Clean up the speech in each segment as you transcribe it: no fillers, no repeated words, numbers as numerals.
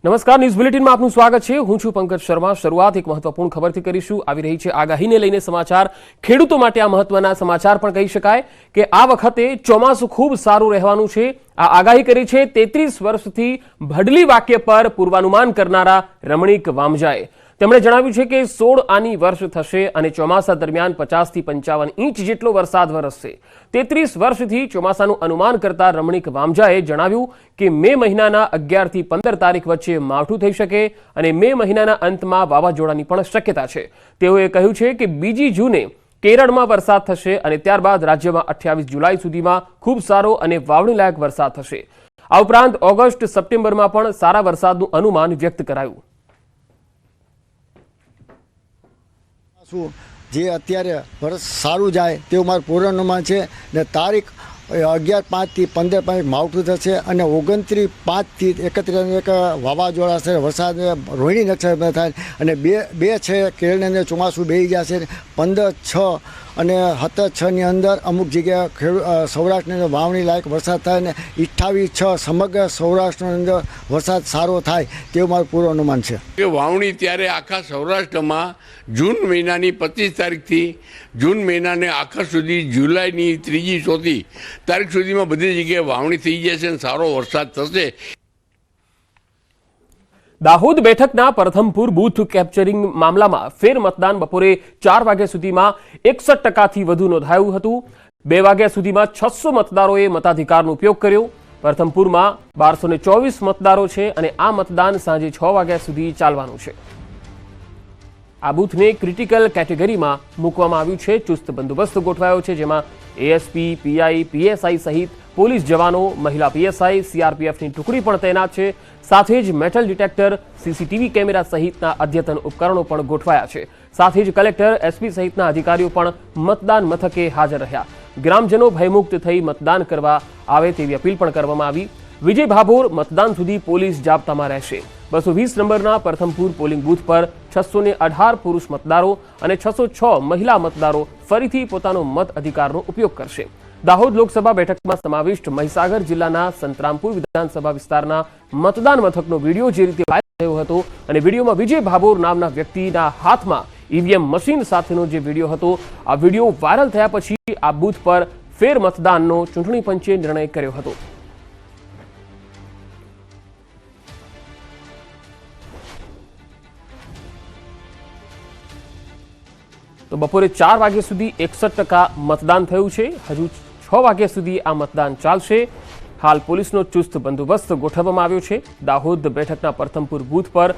નમસ્કાર, ન્યૂઝ બુલેટિનમાં આપનું સ્વાગત છે। હું છું પંકજ શર્મા। શરૂઆત એક મહત્વપૂર્ણ ખબરથી કરીશું। આવી રહી છે આગાહીને લઈને સમાચાર। ખેડૂતો માટે આ મહત્વના સમાચાર પણ કહી શકાય કે આ વખતે ચોમાસું ખૂબ સારું રહેવાનું છે। આ આગાહી કરી છે 33 વર્ષથી ભડલી વાક્ય પર પૂર્વાનુમાન કરનારા રમણીક વામજાએ। તેમણે જણાવ્યું છે કે 16 આની વર્ષ થશે અને ચોમાસા દરમિયાન 50 થી 55 ઇંચ જેટલો વરસાદ વરસશે। 33 વર્ષથી ચોમાસાનું અનુમાન કરતા રમણીક વામજાએ જણાવ્યું કે મે મહિનાના 11 થી 15 તારીખ વચ્ચે માવઠું થઈ શકે અને મે મહિનાના અંતમાં વાવાઝોડાની પણ શક્યતા છે। તેઓએ કહ્યું છે કે 2 જૂને કેરળમાં વરસાદ થશે અને ત્યારબાદ રાજ્યમાં 28 જુલાઈ સુધીમાં ખૂબ સારો અને વાવણીલાયક વરસાદ થશે। આ ઉપરાંત ઓગસ્ટ સપ્ટેમ્બરમાં પણ સારા વરસાદનું અનુમાન વ્યક્ત કરાયું। જે અત્યારે વર્ષ સારું જાય તેવું મારું પૂર્વાનુમાન છે ને તારીખ 11-5 થી 15 માવઠું થશે અને 29-5 થી 31 એક વાવાઝોડા છે વરસાદ રોહિણી નક્ષત્ર થાય અને બે છે કેરળની અંદર ચોમાસું બેસી જશે। 15-6 અને 17-6ની અંદર અમુક જગ્યાએ સૌરાષ્ટ્રની અંદર વાવણી લાયક વરસાદ થાય અને 28-6 સમગ્ર સૌરાષ્ટ્રની અંદર વરસાદ સારો થાય તેવું મારું પૂર્વાનુમાન છે। વાવણી ત્યારે આખા સૌરાષ્ટ્રમાં જૂન મહિનાની 25 તારીખથી જૂન મહિનાને આખા સુધી જુલાઈની 3-4 તારીખ સુધીમાં બધી જગ્યાએ વાવણી થઈ જશે અને સારો વરસાદ થશે। દાહોદ બેઠકના પ્રથમપુર બૂથ કેપ્ચરિંગ મામલામાં ફેર મતદાન બપોરે 4 વાગ્યા સુધીમાં 61% વધુ નોંધાયું હતું। 2 વાગ્યા સુધીમાં 600 મતદારોએ મતાધિકારનો ઉપયોગ કર્યો। પ્રથમપુરમાં 1224 મતદારો છે અને આ મતદાન સાંજે 6 વાગ્યા સુધી ચાલવાનું છે। આ બૂથને ક્રિટિકલ કેટેગરીમાં મૂકવામાં આવ્યું છે। ચુસ્ત બંદોબસ્ત ગોઠવાયો છે, જેમાં એએસપી, પીઆઈ, પીએસઆઈ સહિત પોલીસ જવાનો, મહિલા પીએસઆઈ, સીઆરપીએફની ટુકડી પણ તૈનાત છે। સાથે જ મેટલ ડિટેક્ટર, સીસીટીવી કેમેરા સહિતના અદ્યતન ઉપકરણો પણ ગોઠવાયા છે। સાથે જ કલેક્ટર, એસપી સહિતના અધિકારીઓ પણ મતદાન મથકે હાજર રહ્યા। ગ્રામજનો ભયમુક્ત થઈ મતદાન કરવા આવે તેવી અપીલ પણ કરવામાં આવી। વિજય ભાભોર મતદાન સુધી પોલીસ જાપ્તામાં રહેશે। 220 નંબરના પ્રથમપુર પોલિંગ બૂથ પર 618 પુરુષ મતદારો અને 606 મહિલા મતદારો ફરીથી પોતાનો મત અધિકારનો ઉપયોગ કરશે। દાહોદ લોકસભા બેઠકમાં સમાવિષ્ટ મહીસાગર જિલ્લાના સંતરામપુર વિધાનસભા વિસ્તારના મતદાન મથકનો વિડીયો જે રીતે વાયરલ થયો હતો અને વિડીયોમાં વિજય ભાભોર નામના વ્યક્તિના હાથમાં ઈવીએમ મશીન સાથેનો જે વિડીયો હતો, આ વિડીયો વાયરલ થયા પછી આ બૂથ પર ફેર મતદાનનો ચૂંટણી પંચે નિર્ણય કર્યો હતો। તો બપોરે 4 વાગ્યા સુધી 61% મતદાન થયું છે। હજુ 6 વાગ્યા સુધી આ મતદાન ચાલશે। હાલ પોલીસનો ચુસ્ત બંદોબસ્ત ગોઠવવામાં આવ્યો છે। દાહોદ બેઠકના પ્રથમપુર બૂથ પર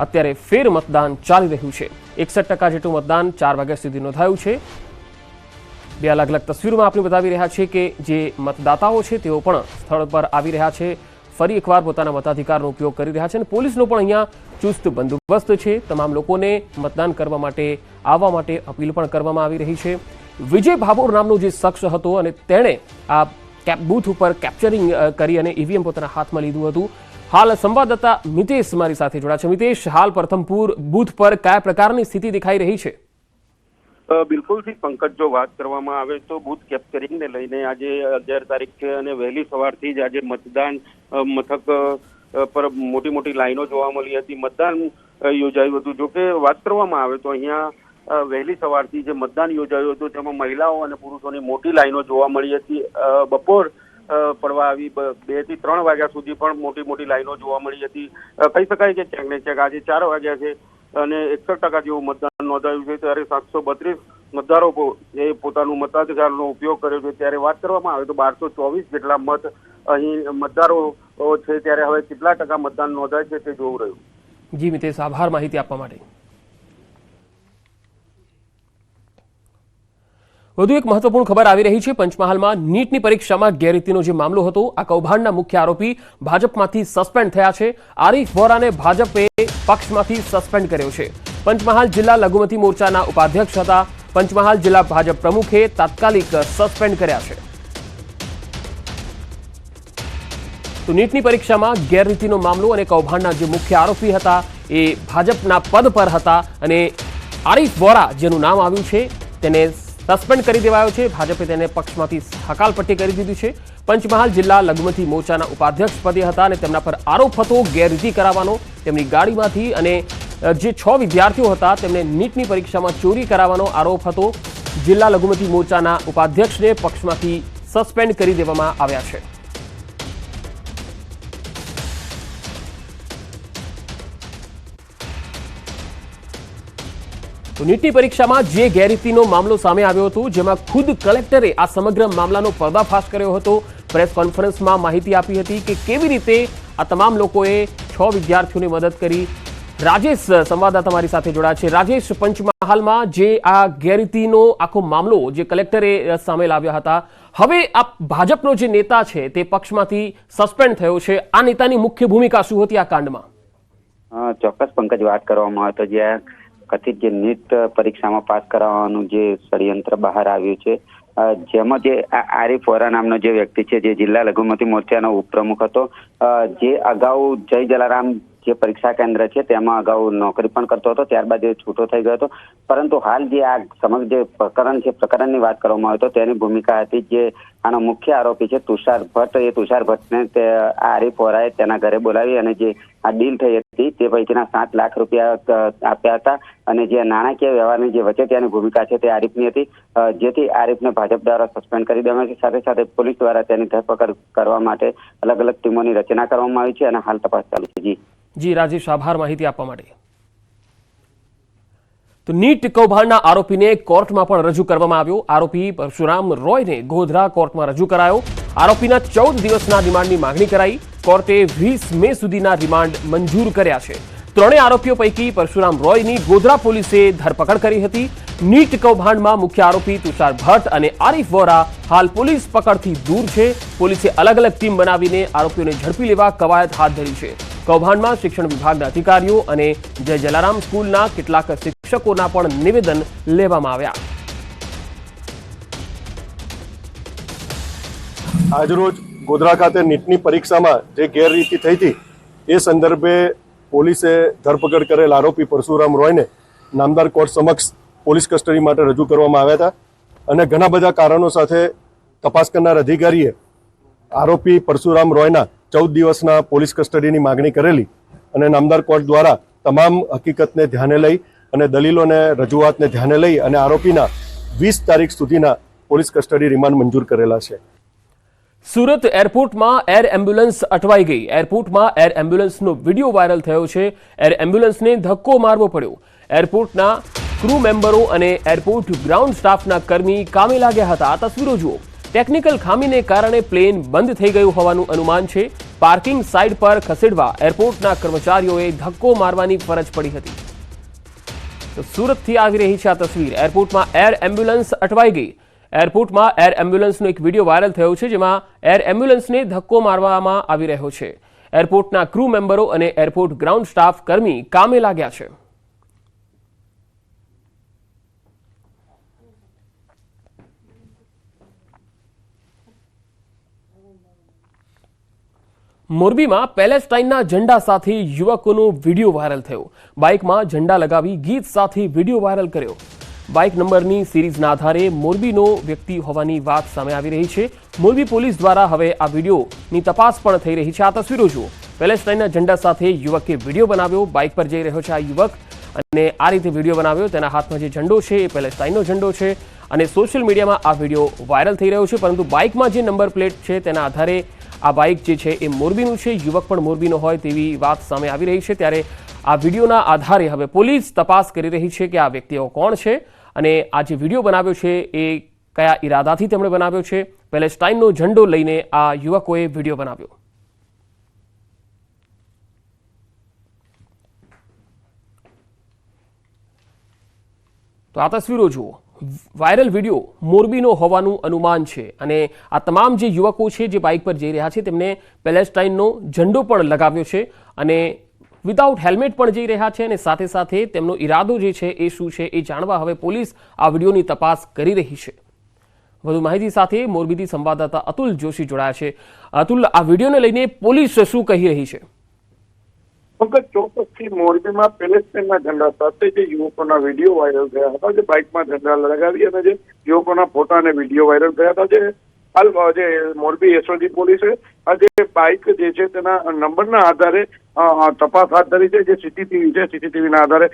અત્યારે ફેર મતદાન ચાલી રહ્યું છે। 61% જેટલું મતદાન 4 વાગ્યા સુધી નોંધાયું છે। બે અલગ અલગ તસવીરોમાં આપણે બતાવી રહ્યા છીએ કે જે મતદાતાઓ છે તેઓ પણ સ્થળ પર આવી રહ્યા છે, ફરી એકવાર પોતાના મતાધિકારનો ઉપયોગ કરી રહ્યા છે અને પોલીસનો પણ અહીંયા ચુસ્ત બંદોબસ્ત છે। તમામ લોકોને મતદાન કરવા માટે આવવા માટે અપીલ પણ કરવામાં આવી રહી છે। વિજય ભાભોર નામનો જે શખ્સ હતો અને તેણે આ બૂથ ઉપર કેપ્ચરિંગ કરી અને ઈવીએમ પોતાના હાથમાં લીધું હતું। હાલ સંવાદદાતા મિતેશ મારી સાથે જોડાયા છે। મિતેશ, હાલ પ્રથમપુર બૂથ પર કયા પ્રકારની સ્થિતિ દેખાઈ રહી છે? બિલકુલથી પંકજ, જો વાત કરવામાં આવે તો બૂથ કેપ્ચરિંગને લઈને આજે 11 તારીખે અને વહેલી સવારથી જ આજે મતદાન મથક પર મોટી લાઈનો જોવા મળી હતી। મતદાન યોજાયું હતું। જો કે વાત કરવામાં આવે તો અહીંયા વહેલી સવારથી જે મતદાન યોજાયું હતું તેમાં મહિલાઓ અને પુરુષોની મોટી લાઈનો જોવા મળી હતી। બપોર પડવા આવી 2 થી 3 વાગ્યા સુધી પણ મોટી લાઈનો જોવા મળી હતી। કહી શકાય કે ક્યાંક ને ક્યાંક આજે 4 વાગ્યા છે અને 61% જેવું મતદાન નોંધાયું છે, ત્યારે 732 મતદારો એ પોતાનું મતાધિકારનો ઉપયોગ કર્યો છે। ત્યારે વાત કરવામાં આવે તો 1224 જેટલા મત અહીં મતદારો છે, ત્યારે હવે કેટલા ટકા મતદાન નોંધાય છે તે જોવું રહ્યું। જી મિતેશ, આભાર માહિતી આપવા માટે। વધુ એક મહત્વપૂર્ણ ખબર આવી રહી છે। પંચમહાલમાં નીટની પરીક્ષામાં ગેરરીતિનો જે મામલો હતો, આ કૌભાંડના મુખ્ય આરોપી ભાજપમાંથી સસ્પેન્ડ થયા છે। આરીફ વોરાને ભાજપે પક્ષમાંથી સસ્પેન્ડ કર્યો છે। પંચમહાલ જિલ્લા લઘુમતી મોરચાના ઉપાધ્યક્ષ હતા। પંચમહાલ જિલ્લા ભાજપ પ્રમુખે તાત્કાલિક સસ્પેન્ડ કર્યા છે। તો નીટની પરીક્ષામાં ગેરરીતિનો મામલો અને કૌભાંડના જે મુખ્ય આરોપી હતા એ ભાજપના પદ પર હતા અને આરીફ વોરા જેનું નામ આવ્યું છે તેને સસ્પેન્ડ કરી દેવાયો છે। ભાજપે તેને પક્ષમાંથી હકાલપટ્ટી કરી દીધી છે। પંચમહાલ જિલ્લા લઘુમતી મોરચાના ઉપાધ્યક્ષ પદે હતા અને તેમના પર આરોપ હતો ગેરરીતિ કરાવવાનો। તેમની ગાડીમાંથી અને જે 6 વિદ્યાર્થીઓ હતા તેમને નીટની પરીક્ષામાં ચોરી કરાવવાનો આરોપ હતો. જિલ્લા લઘુમતી મોરચાના ઉપાધ્યક્ષને પક્ષમાંથી સસ્પેન્ડ કરી દેવામાં આવ્યા છે. તો નીટની પરીક્ષામાં જે ગેરરીતિનો મામલો સામે આવ્યો હતો, જેમાં ખુદ કલેક્ટરે આ સમગ્ર મામલાનો પર્દાફાશ કર્યો હતો, પ્રેસ કોન્ફરન્સમાં માહિતી આપી હતી કે કેવી રીતે આ તમામ લોકોએ 6 વિદ્યાર્થીઓની મદદ કરી. રાજેશ સંવાદદાતા મારી સાથે જોડાયા છે. રાજેશ, પંચમહાલમાં જે આ ગેરરીતિનો આખો મામલો જે કલેક્ટરે સામે લાવ્યા હતા, હવે આ ભાજપનો જે નેતા છે તે પક્ષમાંથી સસ્પેન્ડ થયો છે. આ નેતાની મુખ્ય ભૂમિકા શું હતી આ કાંડમાં? ચોક્કસ પંકજ, વાત કરવામાં આવે તો જ્યાં કથિત જે નીટ પરીક્ષામાં પાસ કરાવવાનું જે ષડયંત્ર બહાર આવ્યું છે, જેમાં જે આરીફ વોરા નામનો જે વ્યક્તિ છે, જે જિલ્લા લઘુમતી મોરચાનો ઉપપ્રમુખ હતો, જે અગાઉ જય જલારામ જે પરીક્ષા કેન્દ્ર છે તેમાં અગાઉ નોકરી પણ કરતો હતો, ત્યારબાદ એ છૂટો થઈ ગયો હતો. પરંતુ હાલ જે આ સમગ્ર જે પ્રકરણ છે, પ્રકરણની વાત કરવામાં આવે તો તેની ભૂમિકા હતી જે આનો મુખ્ય આરોપી છે તુષાર ભટ્ટ. એ તુષાર ભટ્ટને આરીફ વોરાએ તેના ઘરે બોલાવી અને જે આ ડીલ થઈ હતી તે પૈકીના 7 લાખ રૂપિયા આપ્યા હતા અને જે નાણાકીય વ્યવહારની જે વચેટિયાની ભૂમિકા છે તે આરીફની હતી, જેથી આરીફને ભાજપ દ્વારા સસ્પેન્ડ કરી દેવામાં આવી છે. સાથે સાથે પોલીસ દ્વારા તેની ધરપકડ કરવા માટે અલગ અલગ ટીમોની રચના કરવામાં આવી છે અને હાલ તપાસ ચાલુ છે. જી રાજેશ, આભાર માહિતી આપવા માટે. તો નીટ કૌભાંડના આરોપીને કોર્ટમાં પણ રજૂ કરવામાં આવ્યો. આરોપી પરશુરામ રોયને ગોધરા કોર્ટમાં રજૂ કરાયો. આરોપીના 14 દિવસના રિમાન્ડની માંગણી કરાઈ. કોર્ટે 20 મે સુધીના રિમાન્ડ મંજૂર કર્યા છે. ત્રણેય આરોપીઓ પૈકી પરશુરામ રોયની ગોધરા પોલીસે ધરપકડ કરી હતી. નીટ કૌભાંડમાં મુખ્ય આરોપી તુષાર ભટ્ટ અને આરીફ વોરા હાલ પોલીસ પકડથી દૂર છે. પોલીસે અલગ અલગ ટીમ બનાવીને આરોપીઓને ઝડપી લેવા કવાયત હાથ ધરી છે. કૌભાંડમાં શિક્ષણ વિભાગના અધિકારીઓ અને જય જલારામ સ્કૂલના કેટલાક શિક્ષકોના પણ નિવેદન લેવામાં આવ્યા. આજરોજ ગોધરા ખાતે નીટની પરીક્ષામાં જે ગેરરીતિ થઈ હતી એ સંદર્ભે પોલીસે ધરપકડ કરેલ આરોપી પરશુરામ રોયને નામદાર કોર્ટ સમક્ષ પોલીસ કસ્ટડી માટે રજૂ કરવામાં આવ્યા હતા અને ઘણા બધા કારણો સાથે તપાસ કરનાર અધિકારીએ આરોપી પરશુરામ રોયના 14 દિવસના પોલીસ કસ્ટડીની માગણી કરેલી અને નામદાર કોર્ટ દ્વારા તમામ હકીકતને ધ્યાને લઈ અને દલીલોને રજૂઆતને ધ્યાને લઈ અને આરોપીના 20 તારીખ સુધીના પોલીસ કસ્ટડી રિમાન્ડ મંજૂર કરેલા છે. સુરત એરપોર્ટમાં એર એમ્બ્યુલન્સ અટવાઈ ગઈ. એરપોર્ટમાં એર એમ્બ્યુલન્સનો વિડીયો વાયરલ થયો છે. એર એમ્બ્યુલન્સને ધક્કો મારવો પડ્યો. એરપોર્ટના ક્રૂ મેમ્બરો અને એરપોર્ટ ગ્રાઉન્ડ સ્ટાફના કર્મી કામે લાગ્યા હતા. આ તસવીરો જુઓ. ટેકનિકલ ખામીને કારણે પ્લેન બંધ થઈ ગયું હોવાનું અનુમાન છે. પાર્કિંગ સાઇટ પર ખસેડવા એરપોર્ટના કર્મચારીઓએ ધક્કો મારવાની ફરજ પડી હતી. તો સુરતથી આવી રહી છે આ તસવીર. એરપોર્ટમાં એર એમ્બ્યુલન્સ અટવાઈ ગઈ. એરપોર્ટમાં એર એમ્બ્યુલન્સનો એક વિડીયો વાયરલ થયો છે, જેમાં એર એમ્બ્યુલન્સને ધક્કો મારવામાં આવી રહ્યો છે. એરપોર્ટના ક્રૂ મેમ્બરો અને એરપોર્ટ ગ્રાઉન્ડ સ્ટાફ કર્મી કામે લાગ્યા છે. મોરબીમાં પેલેસ્ટાઇનના ઝંડા સાથે યુવકોનો વિડીયો વાયરલ થયો. બાઇકમાં ઝંડા લગાવી ગીત સાથે વિડીયો વાયરલ કર્યો. બાઇક નંબરની સિરીઝના આધારે મોરબીનો વ્યક્તિ હોવાની વાત સામે આવી રહી છે. મોરબી પોલીસ દ્વારા હવે આ વિડીયોની તપાસ પણ થઈ રહી છે. આ તસવીરો જુઓ. પેલેસ્ટાઇનના ઝંડા સાથે યુવકે વિડીયો બનાવ્યો. બાઇક પર જઈ રહ્યો છે આ યુવક અને આ રીતે વિડીયો બનાવ્યો. તેના હાથમાં જે ઝંડો છે એ પેલેસ્ટાઇનનો ઝંડો છે અને સોશિયલ મીડિયામાં આ વિડીયો વાયરલ થઈ રહ્યો છે. પરંતુ બાઇકમાં જે નંબર પ્લેટ છે તેના આધારે આ બાઇક જે છે એ મોરબીનું છે. યુવક પણ મોરબીનો હોય તેવી વાત સામે આવી રહી છે. ત્યારે આ વિડીયોના આધારે હવે પોલીસ તપાસ કરી રહી છે કે આ વ્યક્તિઓ કોણ છે અને આ જે વિડીયો બનાવ્યો છે એ કયા ઈરાદાથી તેમણે બનાવ્યો છે. પેલેસ્ટાઇનનો ઝંડો લઈને આ યુવકોએ વિડીયો બનાવ્યો. તો આ તસવીરો જુઓ. વાયરલ વિડીયો મોરબીનો હોવાનું અનુમાન છે અને આ તમામ જે યુવકો છે જે બાઇક પર જઈ રહ્યા છે તેમને પેલેસ્ટાઇનનો ઝંડો પણ લગાવ્યો છે અને વિધાઉટ હેલ્મેટ પણ જઈ રહ્યા છે અને સાથે સાથે તેમનો ઈરાદો જે છે એ શું છે એ જાણવા હવે પોલીસ આ વિડીયોની તપાસ કરી રહી છે. વધુ માહિતી સાથે મોરબીથી સંવાદદાતા અતુલ જોશી જોડાયા છે. અતુલ, આ વિડીયોને લઈને પોલીસ શું કહી રહી છે? પંકજ, ચોક્કસથી મોરબીમાં પેલેસ્ટાઇનના ઝંડા સાથે જે યુવકોના વિડીયો વાયરલ થયા હતા, જે બાઇકમાં ઝંડા લગાવી અને જે યુવકોના ફોટા અને વિડીયો વાયરલ થયા હતા, જે હાલ જે મોરબી એસઓજી પોલીસે આ જે બાઇક જે છે તેના નંબરના આધારે તપાસ હાથ ધરી છે. જે સીસીટીવી છે, સીસીટીવીના આધારે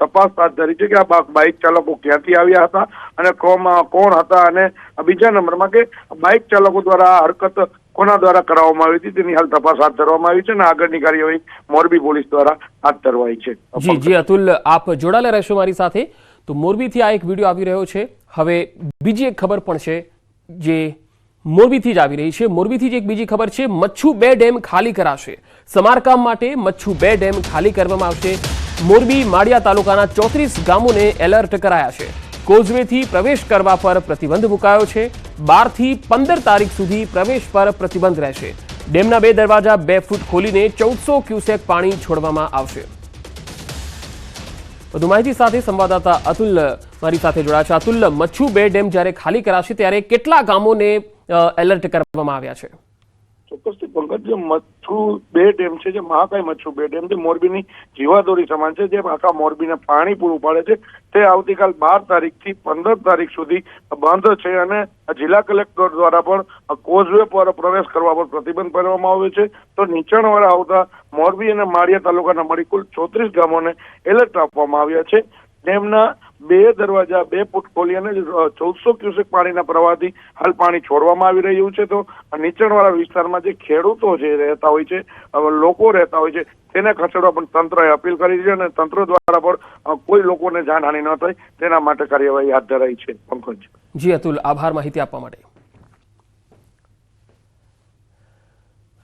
તપાસ હાથ ધરી છે કે આ બાઇક ચાલકો ક્યાંથી આવ્યા હતા અને કોણ હતા, અને બીજા નંબરમાં કે બાઇક ચાલકો દ્વારા આ હરકત કોના દ્વારા કરવામાં આવી હતી તેની હાલ તપાસ હાથ ધરવામાં આવી છે અને આગળની કાર્યવાહી મોરબી પોલીસ દ્વારા હાથ ધરવાઈ છે. જી અતુલ, આપ જોડાયેલા રહેશો મારી સાથે. તો મોરબીથી આ એક વિડીયો આવી રહ્યો છે. હવે બીજી એક ખબર પણ છે જે મોરબીથી જ આવી રહી છે. મોરબીથી જ એક બીજી ખબર છે. મચ્છુ 2 ડેમ ખાલી કરાશે. સમારકામ માટે મચ્છુ 2 ડેમ ખાલી કરવામાં આવશે. મોરબી માળિયા તાલુકાના 34 ગામોને એલર્ટ કરાયા છે. કોઝવેથી પ્રવેશ કરવા પર પ્રતિબંધ મુકાયો છે. 12 થી 15 તારીખ સુધી પ્રવેશ પર પ્રતિબંધ રહેશે. ડેમના 2 દરવાજા 2 ફૂટ ખોલીને 1400 ક્યુસેક પાણી છોડવામાં આવશે. વધુ માહિતી સાથે સંવાદદાતા અતુલ મારી સાથે જોડાયા છે. અતુલ, મચ્છુ 2 ડેમ જ્યારે ખાલી કરાશે ત્યારે કેટલા ગામોને એલર્ટ કરવામાં આવ્યા છે? ચોક્કસથી પંકજ, જે મચ્છુ 2 ડેમ છે, જે મહાકાય મચ્છુ 2 ડેમ છે, મોરબીની જીવાદોરી સમાન છે, જે આખા મોરબીને પાણી પૂરું પાડે છે, તે આવતીકાલ 12 તારીખથી 15 તારીખ સુધી બંધ છે અને જિલ્લા કલેક્ટર દ્વારા પણ કોઝવે પર પ્રવેશ કરવા પર પ્રતિબંધ કરવામાં આવ્યો છે. તો નીચાણવાળા આવતા મોરબી અને માળિયા તાલુકાના મળી કુલ 34 ગામોને એલર્ટ આપવામાં આવ્યા છે. ડેમના 2 દરવાજા 2 ફૂટ ખોલી અને 1400 ક્યુસેક પાણીના પ્રવાહથી હાલ પાણી છોડવામાં આવી રહ્યું છે. તો નીચાણવાળા વિસ્તારમાં જે ખેડૂતો જે રહેતા હોય છે, લોકો રહેતા હોય છે, તેને ખસેડવા પણ તંત્રએ અપીલ કરી છે અને તંત્ર દ્વારા પણ કોઈ લોકોને જાનહાનિ ન થાય તેના માટે કાર્યવાહી હાથ ધરાઈ છે. પંકજ. જી અતુલ, આભાર માહિતી આપવા માટે.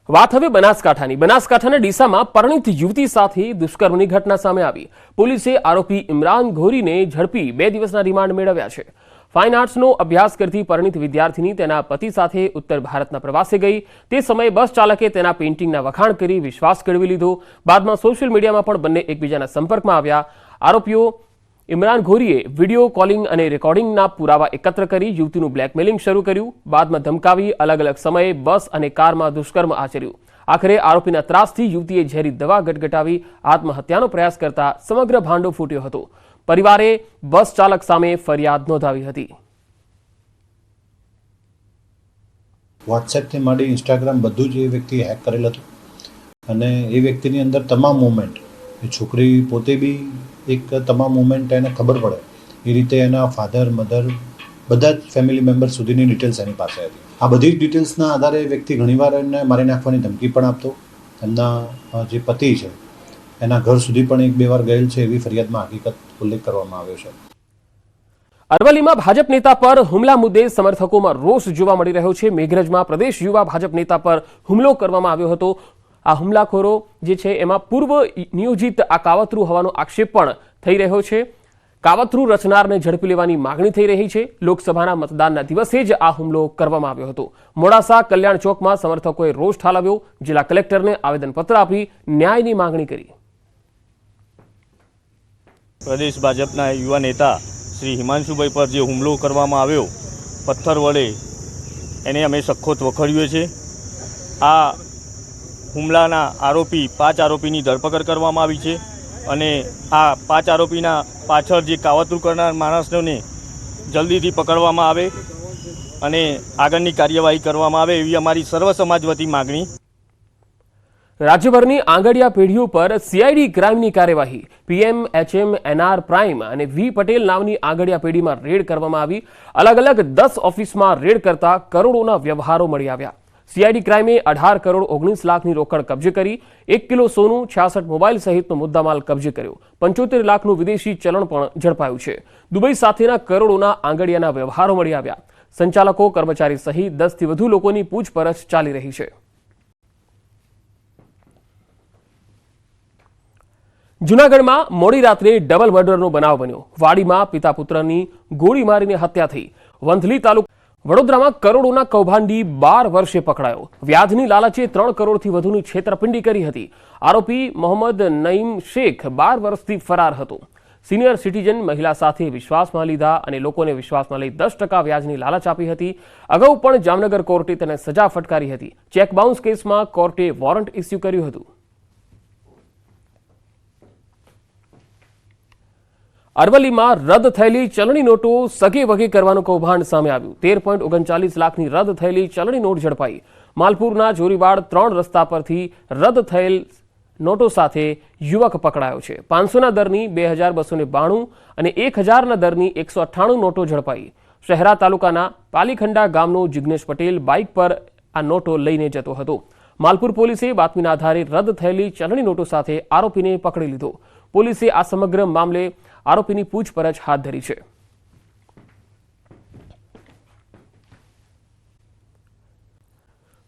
વાત હવે બનાસકાંઠાની. બનાસકાંઠાના ડીસામાં પરિણીત યુવતી સાથે દુષ્કર્મની ઘટના સામે આવી. પોલીસે આરોપી ઇમરાન ઘોરીને ઝડપી 2 દિવસના રિમાન્ડ મેળવ્યા છે. ફાઇન આર્ટ્સનો અભ્યાસ કરતી પરિણીત વિદ્યાર્થીની તેના પતિ સાથે ઉત્તર ભારતના પ્રવાસે ગઈ. તે સમયે બસ ચાલકે તેના પેઇન્ટિંગના વખાણ કરી વિશ્વાસ કેળવી લીધો. બાદમાં સોશિયલ મીડિયામાં પણ બંને એકબીજાના સંપર્કમાં આવ્યા. આરોપીઓ ઇમરાન ઘોરીએ વિડીયો કોલિંગ અને રેકોર્ડિંગના પુરાવા એકત્ર કરી યુવતીનું બ્લેકમેલિંગ શરૂ કર્યું. બાદમાં ધમકાવી અલગ અલગ સમયે બસ અને કારમાં દુષ્કર્મ આચર્યું. આખરે આરોપીના ત્રાસથી યુવતીએ ઝેરી દવા ગટગટાવી આત્મહત્યાનો પ્રયાસ કરતા સમગ્ર ભાંડો ફૂટ્યો હતો. પરિવારે બસ ચાલક સામે ફરિયાદ નોંધાવી હતી. વોટ્સએપથી માંડી ઇન્સ્ટાગ્રામ બધું જ એ વ્યક્તિએ હેક કરેલ હતું અને એ વ્યક્તિની અંદર તમામ મુવમેન્ટ, એ છોકરી પોતે બી એક તમામ મુવમેન્ટ એને ખબર પડે એ રીતે એના ફાધર, મધર, બધા જ ફેમિલી મેમ્બર સુધીની ડિટેલ્સ એની પાસે હતી. આ બધી જ ડિટેલ્સના આધારે એ વ્યક્તિ ઘણીવાર એને મારી નાખવાની ધમકી પણ આપતો. એમના જે પતિ છે એના ઘર સુધી પણ 1-2 વાર ગયેલ છે એવી ફરિયાદમાં હકીકત ઉલ્લેખ કરવામાં આવ્યો છે. અરવલ્લીમાં ભાજપ નેતા પર હુમલા મુદ્દે સમર્થકોમાં રોષ જોવા મળી રહ્યો છે. મેઘરજમાં પ્રદેશ યુવા ભાજપ નેતા પર હુમલો કરવામાં આવ્યો હતો. આ હુમલાખોરો જે છે એમાં પૂર્વ નિયોજિત આ કાવતરું હોવાનો આક્ષેપ પણ થઈ રહ્યો છે. કાવતરું રચનારને ઝડપી લેવાની માંગણી થઈ રહી છે. લોકસભાના મતદાનના દિવસે જ આ હુમલો કરવામાં આવ્યો હતો. મોડાસા કલ્યાણ ચોકમાં સમર્થકોએ રોષ ઠાલવ્યો. જિલ્લા કલેક્ટરને આવેદનપત્ર આપી ન્યાયની માંગણી કરી. પ્રદેશ ભાજપના યુવા નેતા શ્રી હિમાંશુભાઈ પર જે હુમલો કરવામાં આવ્યો પથ્થર વડે, એને અમે સખત વખોડીએ છીએ. આ હુમલાના આરોપી 5 આરોપીની ધરપકડ કરવામાં આવી છે અને આ 5 આરોપીના પાછળ જે કાવતરું કરનાર માણસોને જલ્દીથી પકડવામાં આવે અને આગળની કાર્યવાહી કરવામાં આવે એવી અમારી સર્વ સમાજ વતી માગણી. રાજ્યભરની આંગડિયા પેઢીઓ પર સીઆઈડી ક્રાઇમની કાર્યવાહી. પીએમ, એચએમ, એનઆર પ્રાઇમ અને વી પટેલ નામની આંગડિયા પેઢીમાં રેડ કરવામાં આવી. અલગ અલગ 10 ઓફિસમાં રેડ કરતા કરોડોના વ્યવહારો મળી આવ્યા. સીઆઈડી ક્રાઇમે 18 કરોડ 19 લાખની રોકડ કબજે કરી. 1 કિલો સોનું, 66 મોબાઈલ સહિતનો મુદ્દામાલ કબજે કર્યો. 75 લાખનું વિદેશી ચલણ પણ ઝડપાયું છે. દુબઈ સાથેના કરોડોના આંગડિયાના વ્યવહારો મળી આવ્યા. સંચાલકો, કર્મચારી સહિત 10 થી વધુ લોકોની પૂછપરછ ચાલી રહી છે. જૂનાગઢમાં મોડી રાત્રે ડબલ મર્ડરનો બનાવ બન્યો. વાડીમાં પિતા પુત્રની ગોળી મારીને હત્યા થઈ. વંથલી તાલુકા. વડોદરામાં કરોડોના કૌભાંડી 12 વર્ષે પકડાયો. વ્યાજની લાલચે 3 કરોડથી વધુની છેતરપિંડી કરી હતી. આરોપી મોહમ્મદ નઈમ શેખ 12 વર્ષથી ફરાર હતો. સિનિયર સિટીઝન મહિલા સાથે વિશ્વાસમાં લીધા અને લોકોને વિશ્વાસમાં લઈ 10% વ્યાજની લાલચ આપી હતી. અગાઉ પણ જામનગર કોર્ટે તેને સજા ફટકારી હતી. ચેક બાઉન્સ કેસમાં કોર્ટે વોરંટ ઇસ્યુ કર્યું હતું. અરવલ્લીમાં રદ થયેલી ચલણી નોટો સગે વગે કરવાનું કૌભાંડ સામે આવ્યું. 13.39 લાખની રદ થયેલી ચલણી નોટ ઝડપાઈ. માલપુરના જોરીવાડ 3 રસ્તા પરથી રદ થયેલ નોટો સાથે યુવક પકડાયો છે. 500ના દરની 2292 અને 1000ના દરની 198 નોટો ઝડપાઈ. શહેરા તાલુકાના પાલીખંડા ગામનો જિગ્નેશ પટેલ બાઇક પર આ નોટો લઈને જતો હતો. માલપુર પોલીસે બાતમીના આધારે રદ થયેલી ચલણી નોટો સાથે આરોપીને પકડી લીધો. પોલીસે આ સમગ્ર મામલે આરોપીની પૂછપરછ હાથ ધરી છે.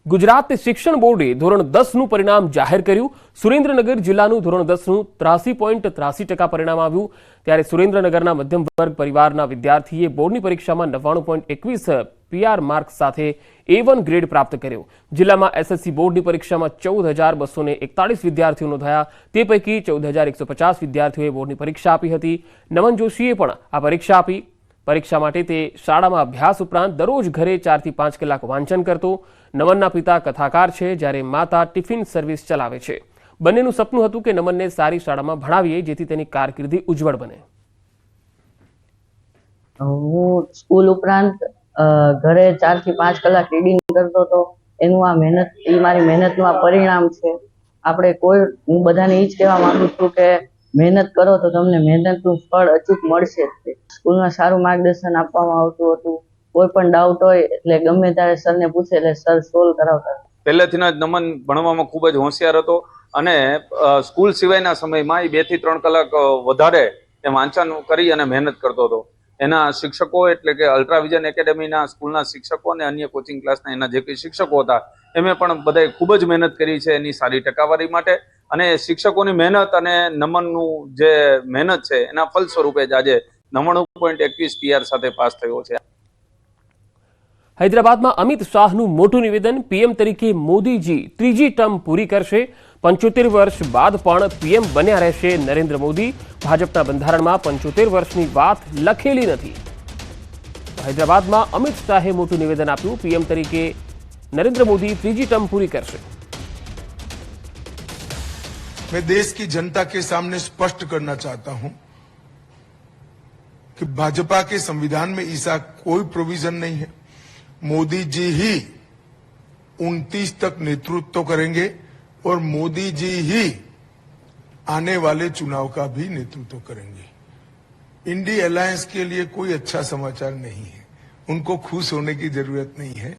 ગુજરાત શિક્ષણ બોર્ડે ધોરણ 10નું પરિણામ જાહેર કર્યું. સુરેન્દ્રનગર જિલ્લાનું ધોરણ 10નું 83.83% પરિણામ આવ્યું. ત્યારે સુરેન્દ્રનગરના મધ્યમ વર્ગ પરિવારના વિદ્યાર્થીએ બોર્ડની પરીક્ષામાં 99.21 PR માર્ક સાથે A1 ગ્રેડ પ્રાપ્ત કર્યો. જિલ્લામાં SSC બોર્ડની પરીક્ષામાં 14,241 વિદ્યાર્થીઓ નોંધાયા. તે પૈકી 14,150 વિદ્યાર્થીઓએ બોર્ડની પરીક્ષા આપી હતી. નમન જોશીએ પણ આ પરીક્ષા આપી. પરીક્ષા માટે તે શાળામાં અભ્યાસ ઉપરાંત દરરોજ ઘરે 4 થી 5 કલાક વાંચન કરતો. નમનના પિતા કથાકાર છે, જ્યારે માતા ટિફિન સર્વિસ ચલાવે છે. બંનેનું સપનું હતું કે નમનને સારી શાળામાં ભણાવીએ જેથી તેની કારકિર્દી ઉજ્જવળ બને. હું સ્કૂલ ઉપરાંત ઘરે 4 થી 5 કલાક રીડિંગ કરતો હતો. એનું આ મહેનત, એ મારી મહેનતનું આ પરિણામ છે. હું બધાને એ જ કહેવા માંગુ છું કે મહેનત કરો તો તમને મહેનતનું ફળ અચૂક મળશે જ. સ્કૂલમાં સારું માર્ગદર્શન આપવામાં આવતું હતું. કોઈ પણ ડાઉટ હોય એટલે ગમે ત્યારે સરને પૂછે એટલે સર સોલ્વ કરાવતા. પહેલેથી જ નમન ભણવામાં ખૂબ જ હોશિયાર હતો અને સ્કૂલ સિવાયના સમયમાં એ 2 થી 3 કલાક વધારે એ વાંચન કરી અને મહેનત કરતો હતો. એના શિક્ષકો એટલે કે અલ્ટ્રાવિઝન એકેડેમીના સ્કૂલના શિક્ષકો અને અન્ય કોચિંગ ક્લાસના એના જે કંઈ શિક્ષકો હતા એમણે પણ બધાએ ખૂબ જ મહેનત કરી છે એની સારી ટકાવારી માટે. અને શિક્ષકોની મહેનત અને નમનનું જે મહેનત છે એના ફલ સ્વરૂપે જ આજે 99.21 PR સાથે પાસ થયો છે. હૈદરાબાદમાં અમિત શાહનું મોટું નિવેદન. PM તરીકે મોદીજી ત્રીજી ટર્મ પૂરી કરશે. 75 વર્ષ બાદ પણ PM બન્યા રહેશે નરેન્દ્ર મોદી. ભાજપના બંધારણમાં 75 વર્ષની વાત લખેલી નથી. હૈદરાબાદમાં અમિત શાહે મોટું નિવેદન આપ્યું. PM તરીકે નરેન્દ્ર મોદી ત્રીજી ટર્મ પૂરી કરશે. मैं देश की जनता के सामने स्पष्ट करना चाहता हूं कि भाजपा के संविधान में ऐसा कोई प्रोविजन नहीं है. मोदी जी ही 29 तक नेतृत्व करेंगे और मोदी जी ही आने वाले चुनाव का भी नेतृत्व करेंगे. इंडी अलायंस के लिए कोई अच्छा समाचार नहीं है. उनको खुश होने की जरूरत नहीं है.